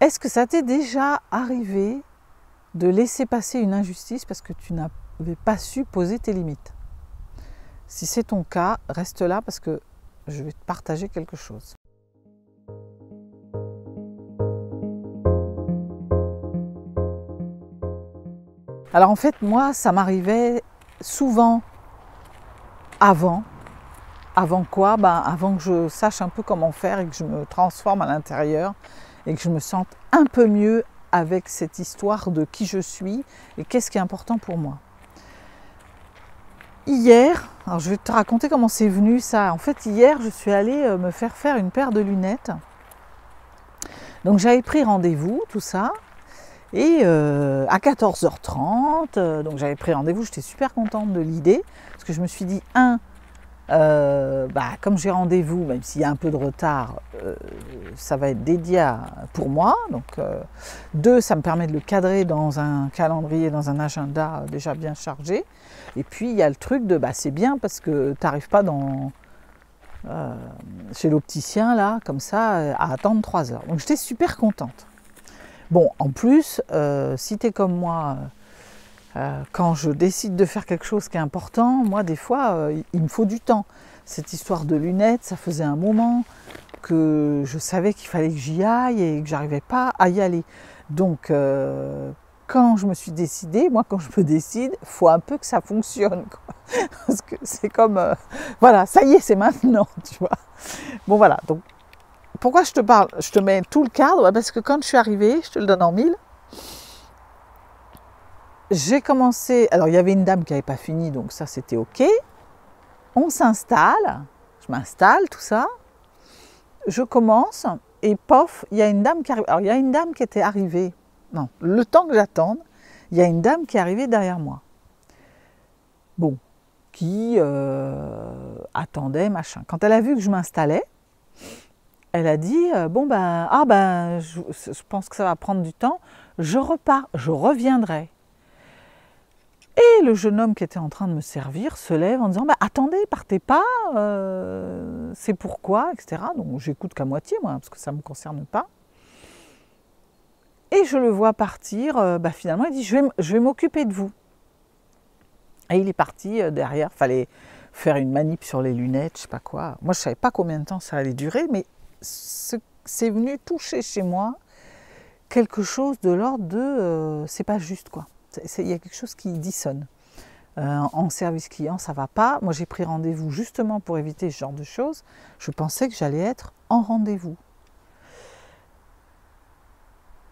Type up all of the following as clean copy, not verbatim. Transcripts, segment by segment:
Est-ce que ça t'est déjà arrivé de laisser passer une injustice parce que tu n'avais pas su poser tes limites? Si c'est ton cas, reste là parce que je vais te partager quelque chose. Alors en fait, moi, ça m'arrivait souvent avant. Avant quoi? Avant que je sache un peu comment faire et que je me transforme à l'intérieur et que je me sente un peu mieux avec cette histoire de qui je suis et qu'est-ce qui est important pour moi. Hier, alors je vais te raconter comment c'est venu ça. En fait, hier, je suis allée me faire une paire de lunettes. Donc j'avais pris rendez-vous, tout ça, et à 14h30, donc j'avais pris rendez-vous, j'étais super contente de l'idée, parce que je me suis dit, comme j'ai rendez-vous, même s'il y a un peu de retard, ça va être dédié pour moi. Donc, 2, ça me permet de le cadrer dans un calendrier, dans un agenda déjà bien chargé. Et puis, il y a le truc de, c'est bien parce que tu n'arrives pas chez l'opticien, là, comme ça, à attendre 3 heures. Donc, j'étais super contente. Bon, en plus, si tu es comme moi, quand je décide de faire quelque chose qui est important, moi, des fois, il me faut du temps. Cette histoire de lunettes, ça faisait un moment que je savais qu'il fallait que j'y aille et que j'arrivais pas à y aller. Donc, quand je me suis décidée, moi, quand je me décide, il faut un peu que ça fonctionne, quoi. Parce que c'est comme, voilà, ça y est, c'est maintenant, tu vois. Bon, voilà. Donc, pourquoi je te parle? Je te mets tout le cadre, parce que quand je suis arrivée, je te le donne en mille. J'ai commencé, alors il y avait une dame qui n'avait pas fini, donc ça c'était ok. On s'installe, je m'installe, tout ça. Je commence et pof, il y a une dame qui arrive. Alors il y a une dame qui était arrivée, non, le temps que j'attende, il y a une dame qui est arrivée derrière moi. Bon, qui attendait, machin. Quand elle a vu que je m'installais, elle a dit, je pense que ça va prendre du temps, je repars, je reviendrai. Et le jeune homme qui était en train de me servir se lève en disant attendez, partez pas, c'est pourquoi, etc. Donc j'écoute qu'à moitié, moi, parce que ça ne me concerne pas. Et je le vois partir, finalement, il dit je vais m'occuper de vous. Et il est parti derrière, il fallait faire une manip sur les lunettes, je ne sais pas quoi. Moi, je ne savais pas combien de temps ça allait durer, mais c'est venu toucher chez moi quelque chose de l'ordre de c'est pas juste, quoi. Il y a quelque chose qui dissonne. En service client, ça ne va pas. Moi, j'ai pris rendez-vous justement pour éviter ce genre de choses. Je pensais que j'allais être en rendez-vous.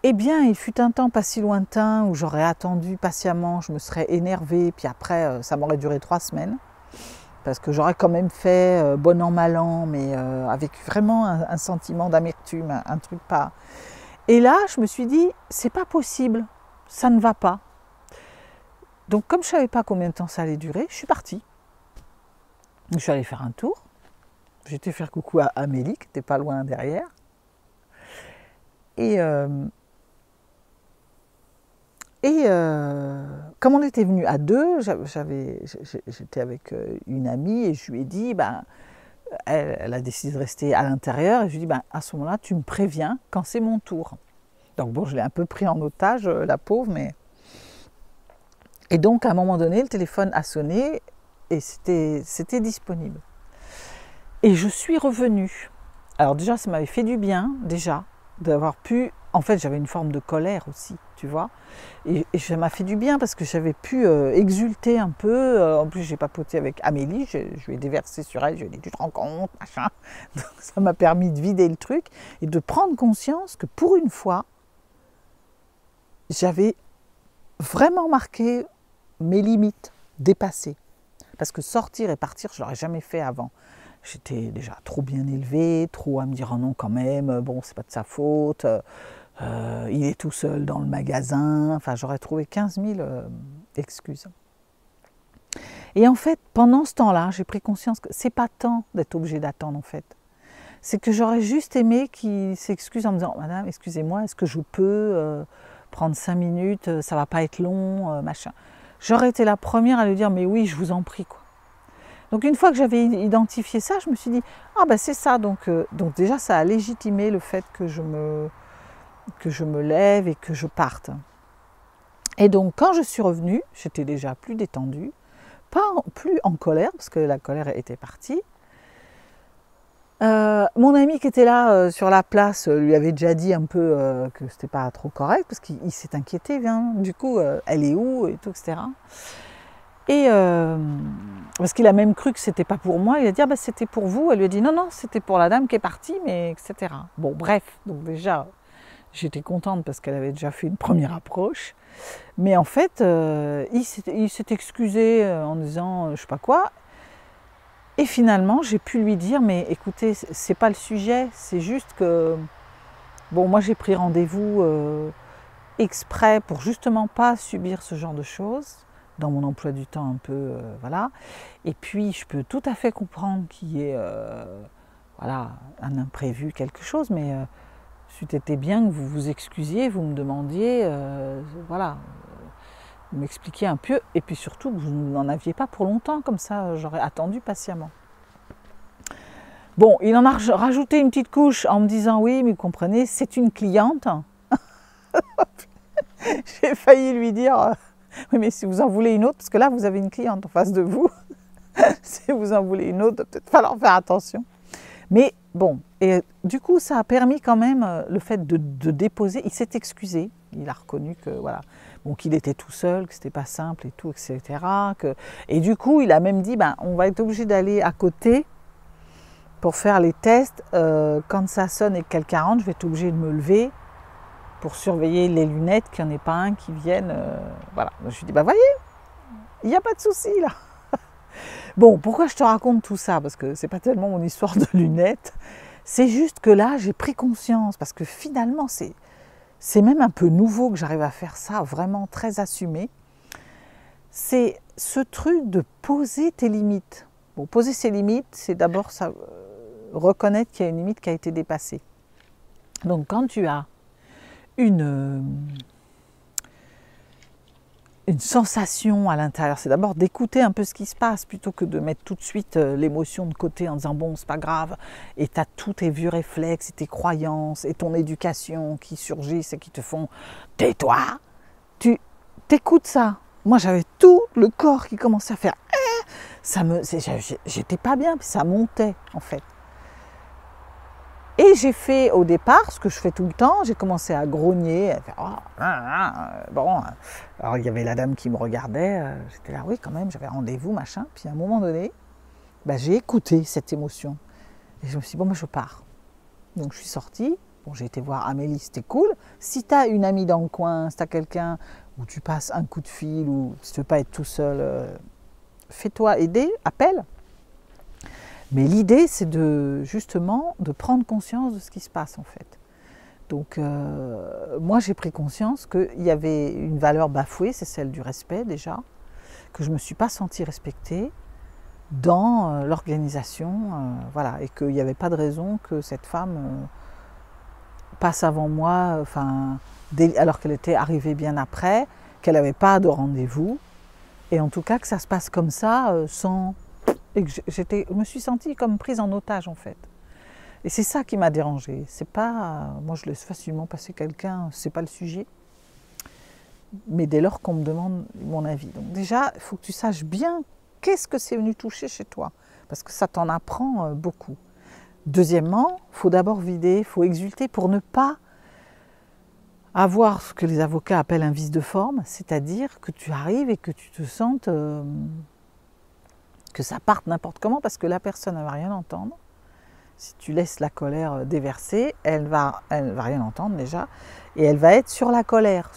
Eh bien, il fut un temps pas si lointain où j'aurais attendu patiemment, je me serais énervée, puis après, ça m'aurait duré 3 semaines. Parce que j'aurais quand même fait bon an, mal an, mais avec vraiment un sentiment d'amertume, un truc pas... Et là, je me suis dit, c'est pas possible, ça ne va pas. Donc, comme je ne savais pas combien de temps ça allait durer, je suis partie. Je suis allée faire un tour. J'ai été faire coucou à Amélie, qui n'était pas loin derrière. Et comme on était venus à 2, j'étais avec une amie et je lui ai dit, elle a décidé de rester à l'intérieur. Et je lui ai dit, à ce moment-là, tu me préviens quand c'est mon tour. Donc bon, je l'ai un peu pris en otage, la pauvre, mais... Et donc, à un moment donné, le téléphone a sonné et c'était disponible. Et je suis revenue. Alors déjà, ça m'avait fait du bien, déjà, d'avoir pu... En fait, j'avais une forme de colère aussi, tu vois. Et ça m'a fait du bien parce que j'avais pu exulter un peu. En plus, j'ai papoté avec Amélie, je lui ai déversé sur elle, je lui ai dit, tu te rends compte, machin. Donc, ça m'a permis de vider le truc et de prendre conscience que pour une fois, j'avais vraiment marqué mes limites dépassées. Parce que sortir et partir, je ne l'aurais jamais fait avant. J'étais déjà trop bien élevée, trop à me dire oh non quand même, bon c'est pas de sa faute, il est tout seul dans le magasin, enfin j'aurais trouvé 15 000 excuses. Et en fait, pendant ce temps-là, j'ai pris conscience que c'est pas tant d'être obligé d'attendre en fait. C'est que j'aurais juste aimé qu'il s'excuse en me disant madame, excusez-moi, est-ce que je peux prendre 5 minutes, ça va pas être long, machin. J'aurais été la première à lui dire mais oui, je vous en prie quoi. Donc une fois que j'avais identifié ça, je me suis dit ah c'est ça, donc déjà ça a légitimé le fait que je me que je me lève et que je parte. Et donc quand je suis revenue, j'étais déjà plus détendue, plus en colère, parce que la colère était partie. Mon ami qui était là sur la place lui avait déjà dit un peu que c'était pas trop correct, parce qu'il s'est inquiété, du coup, elle est où et tout, etc. Et parce qu'il a même cru que c'était pas pour moi, il a dit ah ben c'était pour vous, elle lui a dit non non c'était pour la dame qui est partie, mais etc. Bon bref, donc déjà j'étais contente parce qu'elle avait déjà fait une première approche, mais en fait il s'est excusé en disant je sais pas quoi, et finalement j'ai pu lui dire mais écoutez c'est pas le sujet, c'est juste que bon moi j'ai pris rendez-vous exprès pour justement pas subir ce genre de choses dans mon emploi du temps un peu, voilà. Et puis, je peux tout à fait comprendre qu'il y ait, voilà, un imprévu, quelque chose, mais c'eût été bien que vous vous excusiez, vous me demandiez, voilà, vous m'expliquiez un peu, et puis surtout que vous n'en aviez pas pour longtemps, comme ça, j'aurais attendu patiemment. Bon, il en a rajouté une petite couche en me disant, oui, mais vous comprenez, c'est une cliente. J'ai failli lui dire... Oui, mais si vous en voulez une autre, parce que là, vous avez une cliente en face de vous, si vous en voulez une autre, il va peut-être falloir faire attention. Mais bon, et du coup, ça a permis quand même le fait de déposer. Il s'est excusé, il a reconnu que voilà, bon, qu'il était tout seul, que c'était pas simple et tout, etc. Et du coup, il a même dit, ben, on va être obligé d'aller à côté pour faire les tests. Quand ça sonne et que quelqu'un rentre, je vais être obligé de me lever pour surveiller les lunettes, qu'il n'y en ait pas un qui vienne. Voilà. Je lui ai dit, bah voyez, il n'y a pas de souci là. Bon, pourquoi je te raconte tout ça? Parce que c'est pas tellement mon histoire de lunettes. C'est juste que là, j'ai pris conscience, parce que finalement, c'est même un peu nouveau que j'arrive à faire ça, vraiment très assumé. C'est ce truc de poser tes limites. Bon, poser ses limites, c'est d'abord reconnaître qu'il y a une limite qui a été dépassée. Donc quand tu as une sensation à l'intérieur, c'est d'abord d'écouter un peu ce qui se passe plutôt que de mettre tout de suite l'émotion de côté en disant bon c'est pas grave, et tu as tous tes vieux réflexes et tes croyances et ton éducation qui surgissent et qui te font tais-toi, tu t'écoutes ça. Moi j'avais tout le corps qui commençait à faire j'étais pas bien, puis ça montait en fait. Et j'ai fait au départ ce que je fais tout le temps, j'ai commencé à grogner, à faire bon. Alors il y avait la dame qui me regardait, j'étais là, oui quand même, j'avais rendez-vous, machin. Puis à un moment donné, j'ai écouté cette émotion. Et je me suis dit, bon, je pars. Donc je suis sortie, bon, j'ai été voir Amélie, c'était cool. Si tu as une amie dans le coin, si tu as quelqu'un où tu passes un coup de fil, ou si tu ne veux pas être tout seul, fais-toi aider, appelle. Mais l'idée, c'est justement de prendre conscience de ce qui se passe en fait. Donc moi, j'ai pris conscience qu'il y avait une valeur bafouée, c'est celle du respect déjà, que je ne me suis pas sentie respectée dans l'organisation, voilà, et qu'il n'y avait pas de raison que cette femme passe avant moi, alors qu'elle était arrivée bien après, qu'elle n'avait pas de rendez-vous, et en tout cas que ça se passe comme ça, sans... Et que je me suis sentie comme prise en otage en fait. Et c'est ça qui m'a dérangée. C'est pas, moi je laisse facilement passer quelqu'un, c'est pas le sujet. Mais dès lors qu'on me demande mon avis. Donc déjà, il faut que tu saches bien qu'est-ce que c'est venu toucher chez toi. Parce que ça t'en apprend beaucoup. Deuxièmement, il faut d'abord vider, il faut exulter pour ne pas avoir ce que les avocats appellent un vice de forme. C'est-à-dire que tu arrives et que tu te sentes... que ça parte n'importe comment parce que la personne ne va rien entendre. Si tu laisses la colère déverser, elle va rien entendre déjà, et elle va être sur la colère,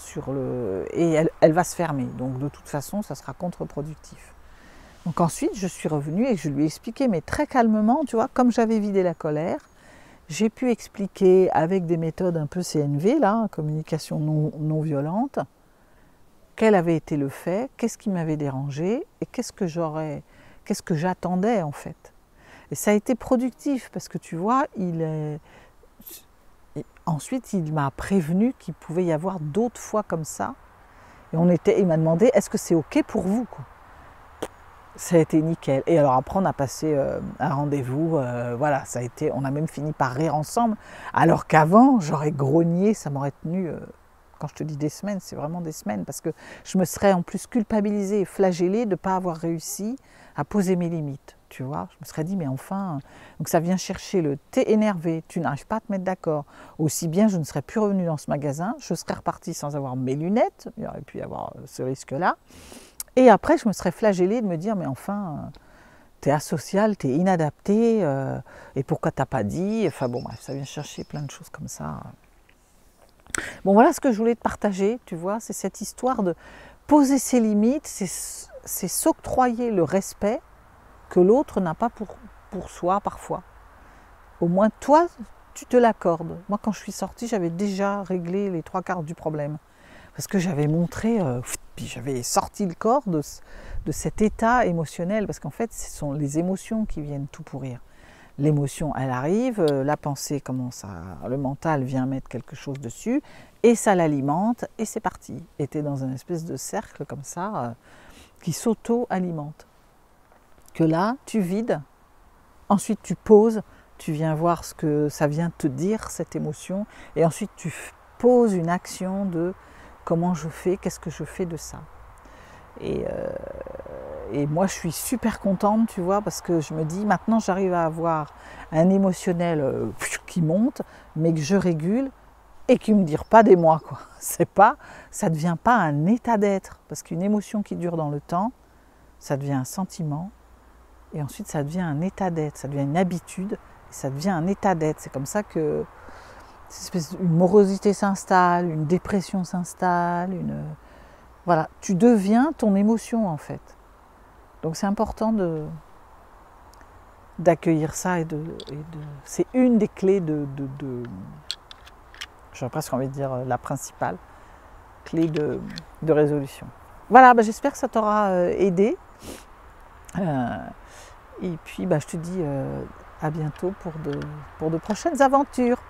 et elle va se fermer. Donc de toute façon, ça sera contre-productif. Donc ensuite, je suis revenue et je lui ai expliqué, mais très calmement, tu vois, comme j'avais vidé la colère, j'ai pu expliquer avec des méthodes un peu CNV, là, communication non violente, quel avait été le fait, qu'est-ce qui m'avait dérangé et qu'est-ce que j'attendais en fait. Et ça a été productif parce que tu vois, ensuite il m'a prévenu qu'il pouvait y avoir d'autres fois comme ça. Et il m'a demandé, est-ce que c'est OK pour vous quoi. Ça a été nickel. Et alors après, on a passé un rendez-vous, voilà, ça a été, on a même fini par rire ensemble, alors qu'avant, j'aurais grogné, ça m'aurait tenu, quand je te dis des semaines, c'est vraiment des semaines, parce que je me serais en plus culpabilisée et flagellée de ne pas avoir réussi à poser mes limites, tu vois. Je me serais dit, mais enfin, donc ça vient chercher le t'es énervé, tu n'arrives pas à te mettre d'accord. Aussi bien, je ne serais plus revenue dans ce magasin, je serais repartie sans avoir mes lunettes, il y aurait pu y avoir ce risque-là. Et après, je me serais flagellée de me dire, mais enfin, t'es asocial, t'es inadapté, et pourquoi t'as pas dit? Enfin bon, bref, ça vient chercher plein de choses comme ça. Bon, voilà ce que je voulais te partager, tu vois, c'est cette histoire de poser ses limites, c'est s'octroyer le respect que l'autre n'a pas pour soi parfois. Au moins, toi, tu te l'accordes. Moi, quand je suis sortie, j'avais déjà réglé les 3/4 du problème. Parce que j'avais montré, puis j'avais sorti le corps de cet état émotionnel, parce qu'en fait, ce sont les émotions qui viennent tout pourrir. L'émotion, elle arrive, la pensée commence à... Le mental vient mettre quelque chose dessus, et ça l'alimente, et c'est parti. Et tu es dans une espèce de cercle comme ça, qui s'auto-alimente. Que là, tu vides, ensuite tu poses, tu viens voir ce que ça vient te dire, cette émotion, et ensuite tu poses une action de... Comment je fais, qu'est-ce que je fais de ça? Et moi, je suis super contente, tu vois, parce que je me dis, maintenant, j'arrive à avoir un émotionnel qui monte, mais que je régule et qui ne me dure pas des mois, quoi. Ça ne devient pas un état d'être, parce qu'une émotion qui dure dans le temps, ça devient un sentiment, et ensuite, ça devient un état d'être, ça devient une habitude, et ça devient un état d'être. C'est comme ça que une morosité s'installe, une dépression s'installe, voilà, tu deviens ton émotion en fait. Donc c'est important d'accueillir ça c'est une des clés j'aurais presque envie de dire la principale clé de résolution. Voilà, j'espère que ça t'aura aidé. Et puis je te dis à bientôt pour de prochaines aventures.